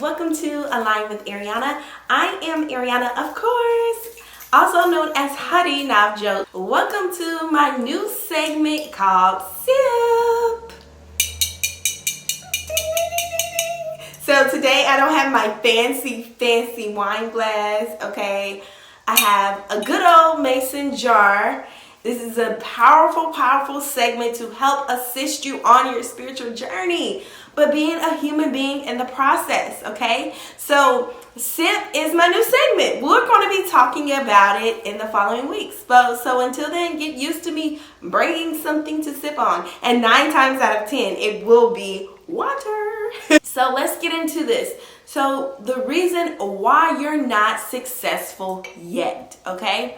welcome to Align with Ariana. I am Ariana, of course, also known as Hadi Navjot. Welcome to my new segment called Sip. So today I don't have my fancy wine glass, okay? I have a good old mason jar. This is a powerful segment to help assist you on your spiritual journey, but being a human being in the process, okay? So sip is my new segment. We're going to be talking about it in the following weeks. So until then, get used to me bringing something to sip on. And 9 times out of 10, it will be water. So let's get into this. So the reason why you're not successful yet, okay?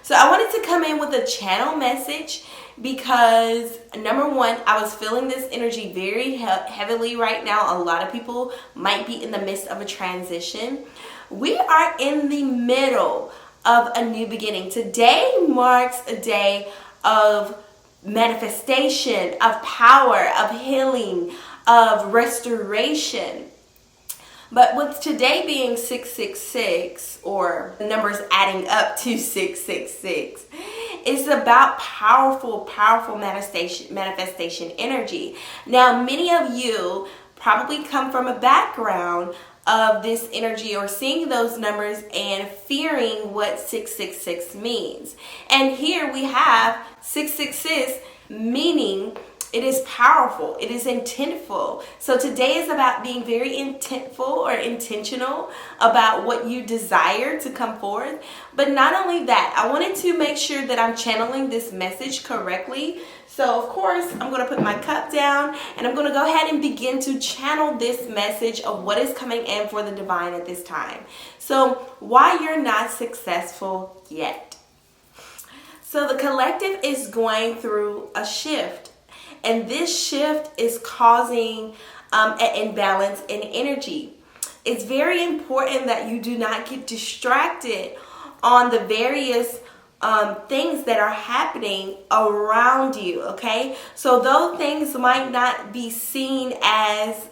So I wanted to come in with a channel message because, number one, I was feeling this energy very heavily right now. A lot of people might be in the midst of a transition. We are in the middle of a new beginning. Today marks a day of manifestation, of power, of healing, of restoration. But with today being 666, or the numbers adding up to 666, it's about powerful manifestation energy. Now, many of you probably come from a background of this energy or seeing those numbers and fearing what 666 means. And here we have 666 meaning it is powerful. It is intentful. So today is about being very intentful or intentional about what you desire to come forth. But not only that, I wanted to make sure that I'm channeling this message correctly. So of course, I'm going to put my cup down and I'm going to go ahead and begin to channel this message of what is coming in for the divine at this time. So why you're not successful yet. So the collective is going through a shift. And this shift is causing an imbalance in energy. It's very important that you do not get distracted on the various things that are happening around you, okay? So those things might not be seen as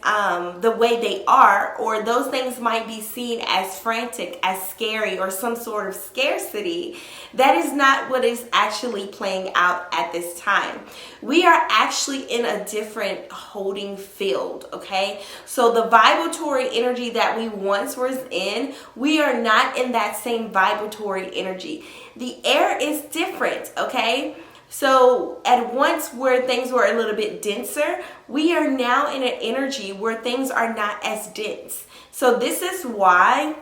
the way they are, or those things might be seen as frantic, as scary, or some sort of scarcity. That is not what is actually playing out at this time. We are actually in a different holding field, okay? So the vibratory energy that we once was in, we are not in that same vibratory energy. The air is different, okay? So at once where things were a little bit denser, we are now in an energy where things are not as dense. So this is why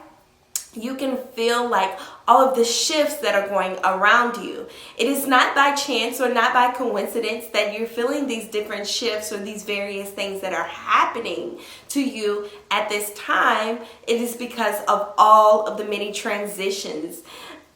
you can feel like all of the shifts that are going around you. It is not by chance or not by coincidence that you're feeling these different shifts or these various things that are happening to you at this time. It is because of all of the many transitions.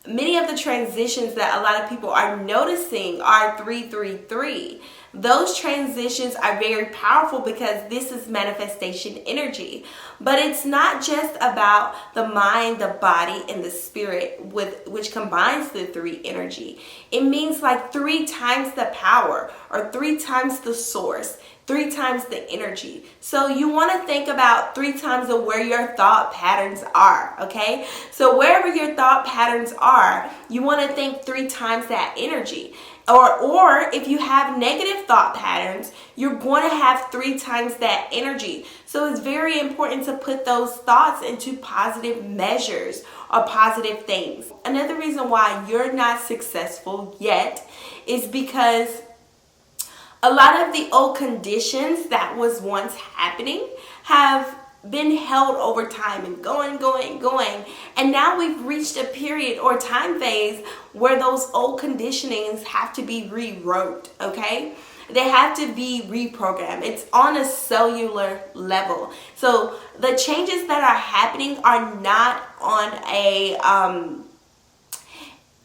Many of the transitions that a lot of people are noticing are 333. Those transitions are very powerful because this is manifestation energy. But it's not just about the mind, the body, and the spirit, which combines the 3 energy. It means like 3 times the power, or 3 times the source, 3 times the energy. So you want to think about 3 times of where your thought patterns are, okay? So wherever your thought patterns are, you want to think 3 times that energy. Or if you have negative thought patterns, you're going to have 3 times that energy. So it's very important to put those thoughts into positive measures or positive things. Another reason why you're not successful yet is because a lot of the old conditions that was once happening have been held over time and going. And now we've reached a period or time phase where those old conditionings have to be rewrote, okay? They have to be reprogrammed. It's on a cellular level. So the changes that are happening are not on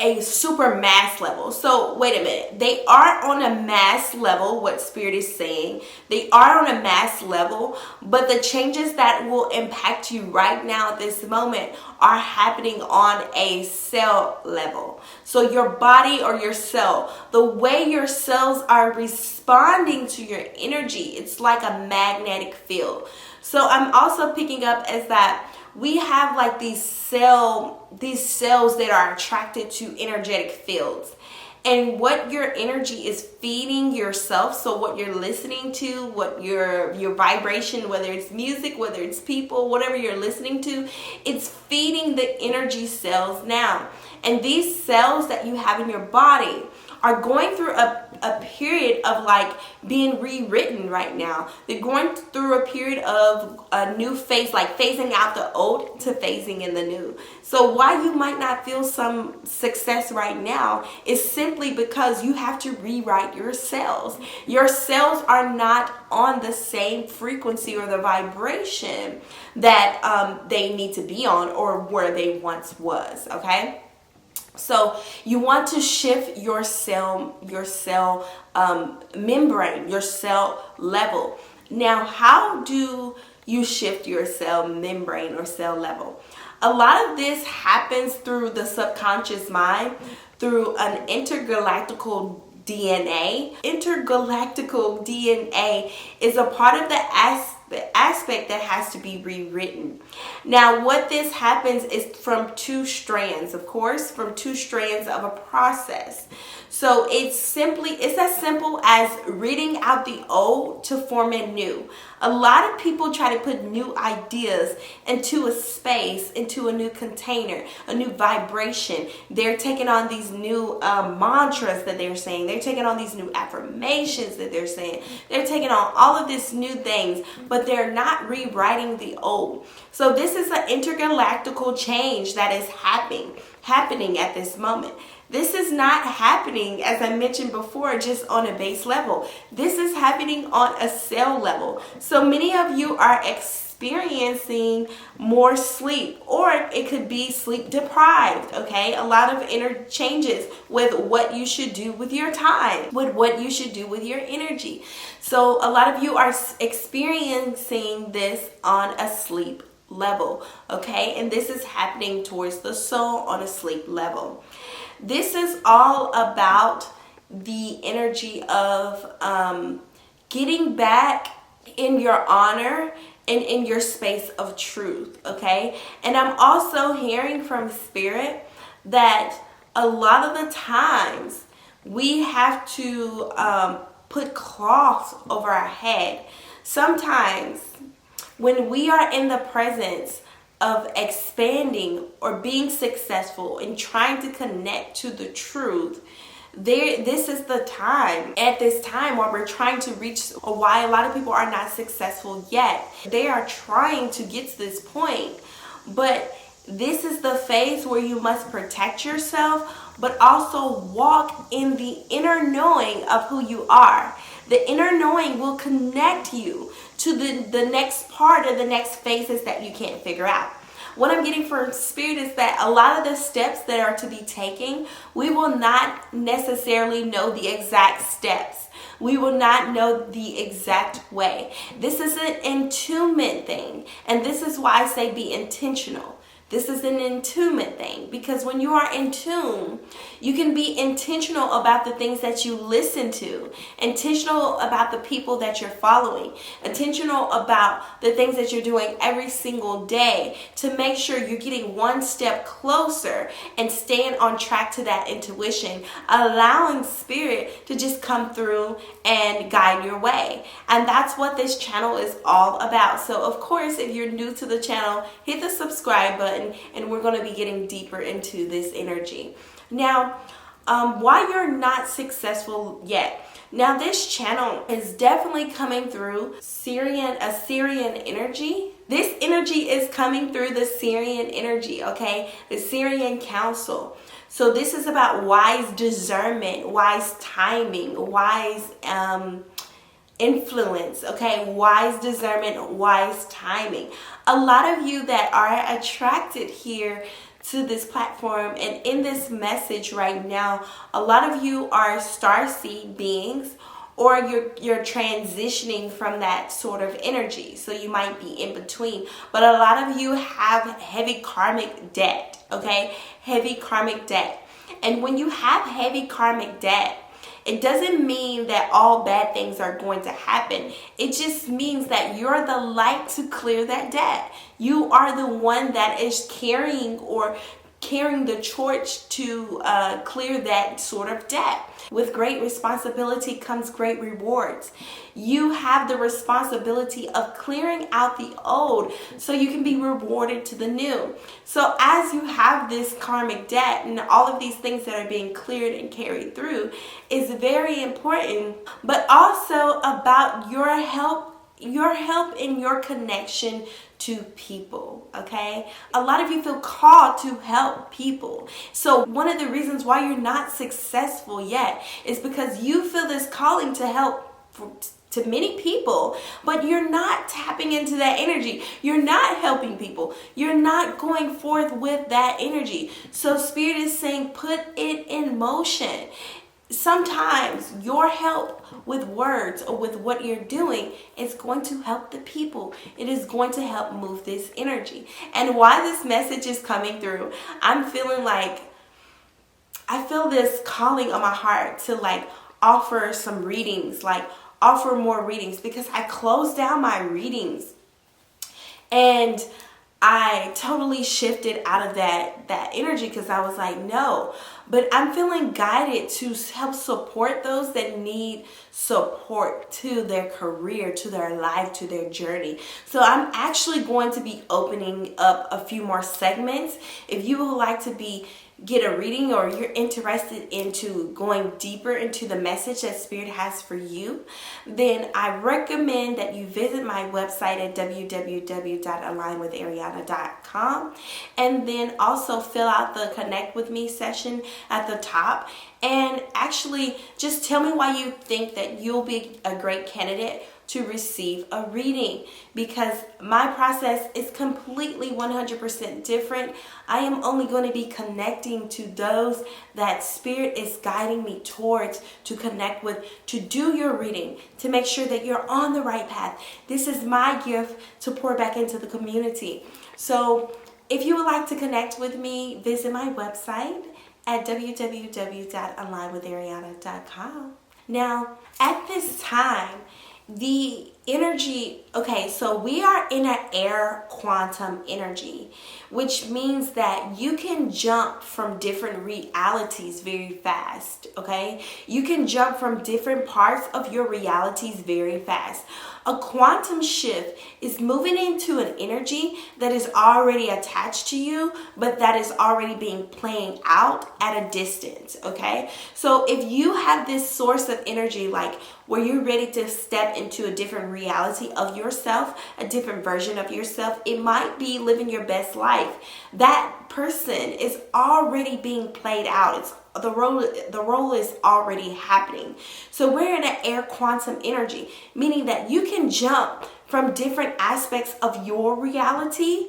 a super mass level. So wait a minute, they are on a mass level, what Spirit is saying. They are on a mass level, but the changes that will impact you right now at this moment are happening on a cell level. So your body or your cell, the way your cells are responding to your energy, it's like a magnetic field. So I'm also picking up as that we have like these cells that are attracted to energetic fields. And what your energy is feeding yourself, so what you're listening to, what your vibration, whether it's music, whether it's people, whatever you're listening to, it's feeding the energy cells now. And these cells that you have in your body are going through a period of like being rewritten right now. They're going through a period of a new phase, like phasing out the old to phasing in the new. So why you might not feel some success right now is simply because you have to rewrite your cells. Your cells are not on the same frequency or the vibration that they need to be on or where they once was, okay? So you want to shift your cell membrane, your cell level. Now, how do you shift your cell membrane or cell level? A lot of this happens through the subconscious mind, through an intergalactical DNA. Intergalactical DNA is a part of the aspect that has to be rewritten. Now, what this happens is from two strands, of course, from two strands of a process. So it's as simple as reading out the old to form a new. A lot of people try to put new ideas into a space, into a new container, a new vibration. They're taking on these new mantras that they're saying. They're taking on these new affirmations that they're saying. They're taking on all of these new things, but they're not rewriting the old. So this is an intergalactical change that is happening at this moment. This is not happening, as I mentioned before, just on a base level. This is happening on a cell level. So many of you are experiencing more sleep, or it could be sleep deprived, okay? A lot of inner changes with what you should do with your time, with what you should do with your energy. So a lot of you are experiencing this on a sleep level, okay? And this is happening towards the soul on a sleep level. This is all about the energy of getting back in your honor and in your space of truth, okay? And I'm also hearing from Spirit that a lot of the times we have to put cloths over our head. Sometimes when we are in the presence of expanding or being successful and trying to connect to the truth, this is the time, at this time where we're trying to reach, or why a lot of people are not successful yet. They are trying to get to this point, but this is the phase where you must protect yourself, but also walk in the inner knowing of who you are. The inner knowing will connect you to the next part of the next phases that you can't figure out. What I'm getting from Spirit is that a lot of the steps that are to be taken, we will not necessarily know the exact steps. We will not know the exact way. This is an attunement thing, and this is why I say be intentional. This is an attunement thing, because when you are in tune, you can be intentional about the things that you listen to, intentional about the people that you're following, intentional about the things that you're doing every single day to make sure you're getting one step closer and staying on track to that intuition, allowing Spirit to just come through and guide your way. And that's what this channel is all about. So of course, if you're new to the channel, hit the subscribe button, and we're going to be getting deeper into this energy. Now, why you're not successful yet. Now, this channel is definitely coming through a Syrian energy. This energy is coming through the Syrian energy, okay? The Syrian council. So this is about wise discernment, wise timing, wise influence, okay? Wise discernment, wise timing. A lot of you that are attracted here to this platform, and in this message right now, a lot of you are starseed beings, or you're transitioning from that sort of energy. So you might be in between. But a lot of you have heavy karmic debt, okay? Heavy karmic debt. And when you have heavy karmic debt, it doesn't mean that all bad things are going to happen. It just means that you're the light to clear that debt. You are the one that is carrying the torch to clear that sort of debt. With great responsibility comes great rewards. You have the responsibility of clearing out the old so you can be rewarded to the new. So as you have this karmic debt and all of these things that are being cleared and carried through is very important, but also about your help and your connection to people, okay? A lot of you feel called to help people. So one of the reasons why you're not successful yet is because you feel this calling to help to many people, but you're not tapping into that energy. You're not helping people. You're not going forth with that energy. So Spirit is saying, put it in motion. Sometimes your help with words or with what you're doing is going to help the people. It is going to help move this energy. And why this message is coming through, I'm feeling like I feel this calling on my heart to like offer some readings, like offer more readings, because I closed down my readings and I totally shifted out of that energy because I was like, no. But I'm feeling guided to help support those that need support to their career, to their life, to their journey. So I'm actually going to be opening up a few more segments. If you would like to get a reading, or you're interested into going deeper into the message that Spirit has for you, then I recommend that you visit my website at www.alignwithariana.com, and then also fill out the connect with me session at the top, and actually just tell me why you think that you'll be a great candidate to receive a reading, because my process is completely 100% different. I am only going to be connecting to those that Spirit is guiding me towards to connect with, to do your reading, to make sure that you're on the right path. This is my gift to pour back into the community. So if you would like to connect with me, visit my website at www.alignwithariana.com. Now, at this time, the energy, okay, so we are in an air quantum energy, which means that you can jump from different realities very fast, okay? You can jump from different parts of your realities very fast. A quantum shift is moving into an energy that is already attached to you, but that is already being playing out at a distance, okay? So if you have this source of energy, like where you're ready to step into a different reality of yourself, a different version of yourself, it might be living your best life. That person is already being played out. It's the role is already happening. So we're in an air quantum energy, meaning that you can jump from different aspects of your reality,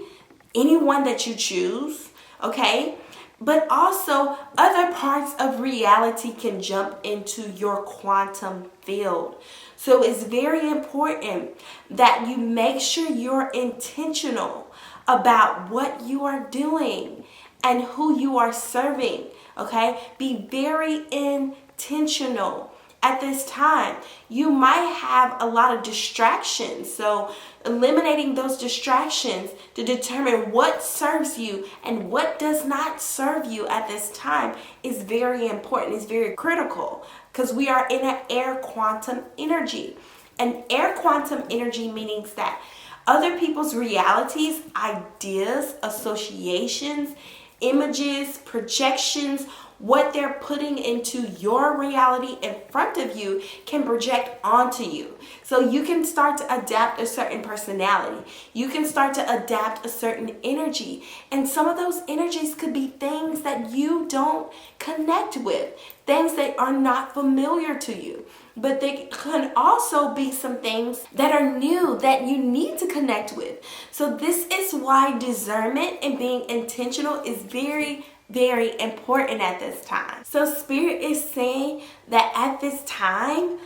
any one that you choose, okay? But also other parts of reality can jump into your quantum field. So it's very important that you make sure you're intentional about what you are doing and who you are serving, okay? Be very intentional. At this time, you might have a lot of distractions. So eliminating those distractions to determine what serves you and what does not serve you at this time is very important. It's very critical because we are in an air quantum energy. And air quantum energy means that other people's realities, ideas, associations, images, projections what they're putting into your reality in front of you can project onto you. So you can start to adapt a certain personality. You can start to adapt a certain energy. And some of those energies could be things that you don't connect with, things that are not familiar to you. But they can also be some things that are new that you need to connect with. So this is why discernment and being intentional is very, very important at this time. So Spirit is saying that at this time,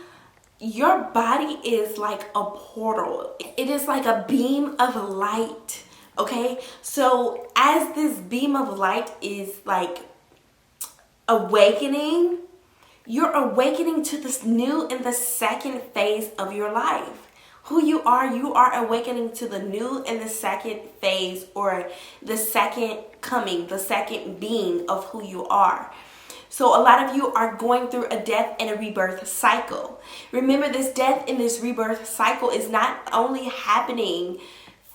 your body is like a portal. It is like a beam of light, okay? So as this beam of light is like awakening, you're awakening to this new and the second phase of your life. Who you are awakening to the new and the second phase, or the second coming, the second being of who you are. So a lot of you are going through a death and a rebirth cycle. Remember, this death and this rebirth cycle is not only happening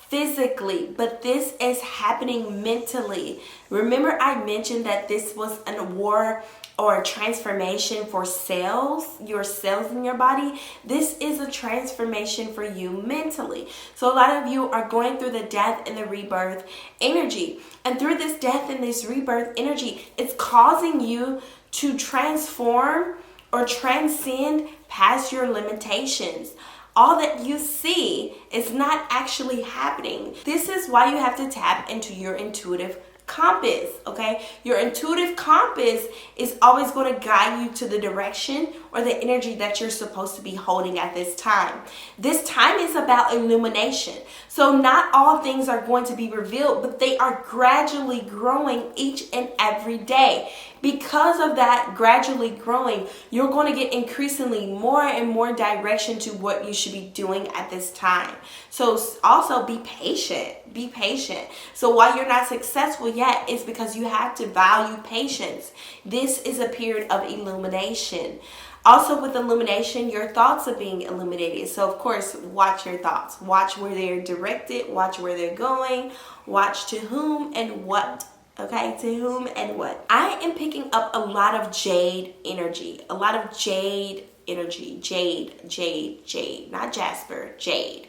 physically, but this is happening mentally. Remember, I mentioned that this was a war or a transformation for cells, your cells in your body. This is a transformation for you mentally. So a lot of you are going through the death and the rebirth energy. And through this death and this rebirth energy, it's causing you to transform or transcend past your limitations. All that you see is not actually happening. This is why you have to tap into your intuitive compass, okay? Your intuitive compass is always going to guide you to the direction or the energy that you're supposed to be holding at this time. This time is about illumination. So not all things are going to be revealed, but they are gradually growing each and every day. Because of that gradually growing, you're going to get increasingly more and more direction to what you should be doing at this time. So also be patient. Be patient. So while you're not successful yet, it's because you have to value patience. This is a period of illumination. Also with illumination, your thoughts are being illuminated. So of course, watch your thoughts. Watch where they're directed. Watch where they're going. Watch to whom and what. Okay, to whom and what. I am picking up a lot of jade energy. A lot of jade energy. Jade. Not jasper. Jade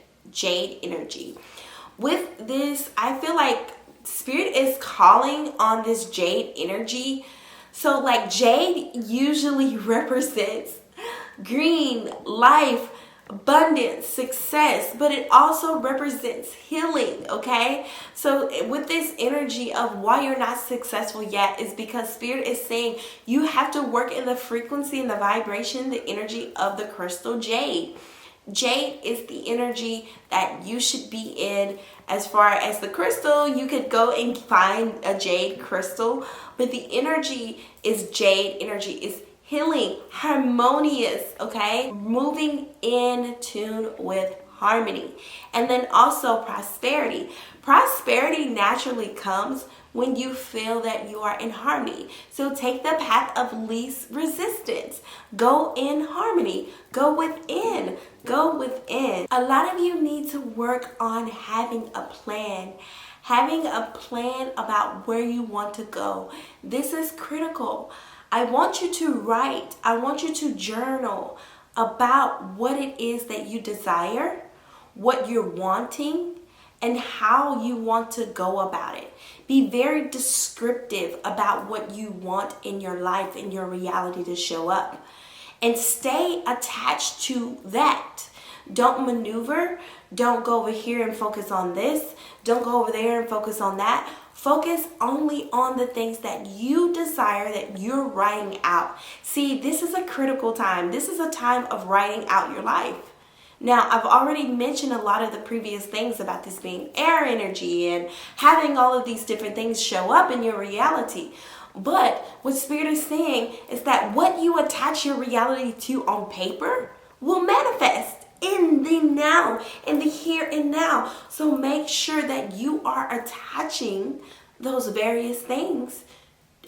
energy. With this, I feel like Spirit is calling on this jade energy. So like jade usually represents green, life, abundance, success, but it also represents healing, okay? So with this energy of why you're not successful yet is because Spirit is saying you have to work in the frequency and the vibration, the energy of the crystal jade. Jade is the energy that you should be in. As far as the crystal, you could go and find a jade crystal, but the energy is jade energy, is healing, harmonious, okay? Moving in tune with harmony. And then also prosperity. Prosperity naturally comes when you feel that you are in harmony. So take the path of least resistance. Go in harmony. Go within. Go within. A lot of you need to work on having a plan. Having a plan about where you want to go. This is critical. I want you to write. I want you to journal about what it is that you desire, what you're wanting, and how you want to go about it. Be very descriptive about what you want in your life, in your reality to show up. And stay attached to that. Don't maneuver. Don't go over here and focus on this. Don't go over there and focus on that. Focus only on the things that you desire, that you're writing out. See, this is a critical time. This is a time of writing out your life. Now, I've already mentioned a lot of the previous things about this being air energy and having all of these different things show up in your reality. But what Spirit is saying is that what you attach your reality to on paper will manifest in the now, in the here and now. So make sure that you are attaching those various things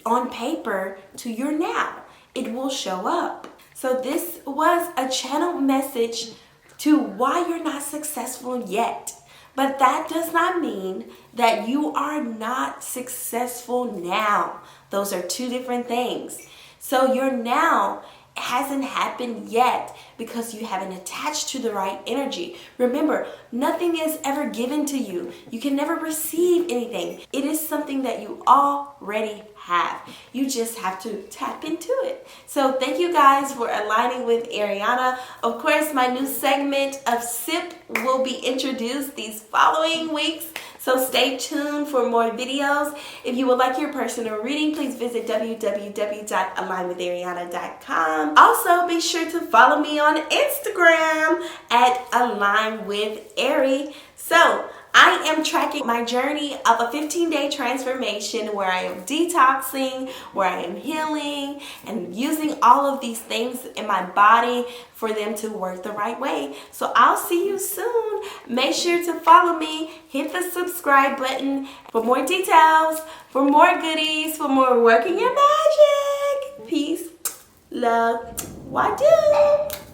on paper to your now. It will show up. So this was a channel message to why you're not successful yet. But that does not mean that you are not successful now. Those are two different things. So your now hasn't happened yet because you haven't attached to the right energy. Remember, nothing is ever given to you. You can never receive anything. It is something that you already have. You just have to tap into it. So thank you guys for aligning with Ariana. Of course, my new segment of SIP will be introduced these following weeks. So stay tuned for more videos. If you would like your personal reading, please visit www.alignwithariana.com. Also, be sure to follow me on Instagram at alignwithari. So I am tracking my journey of a 15-day transformation where I am detoxing, where I am healing, and using all of these things in my body for them to work the right way. So I'll see you soon. Make sure to follow me. Hit the subscribe button for more details, for more goodies, for more working your magic. Peace, love, wadu.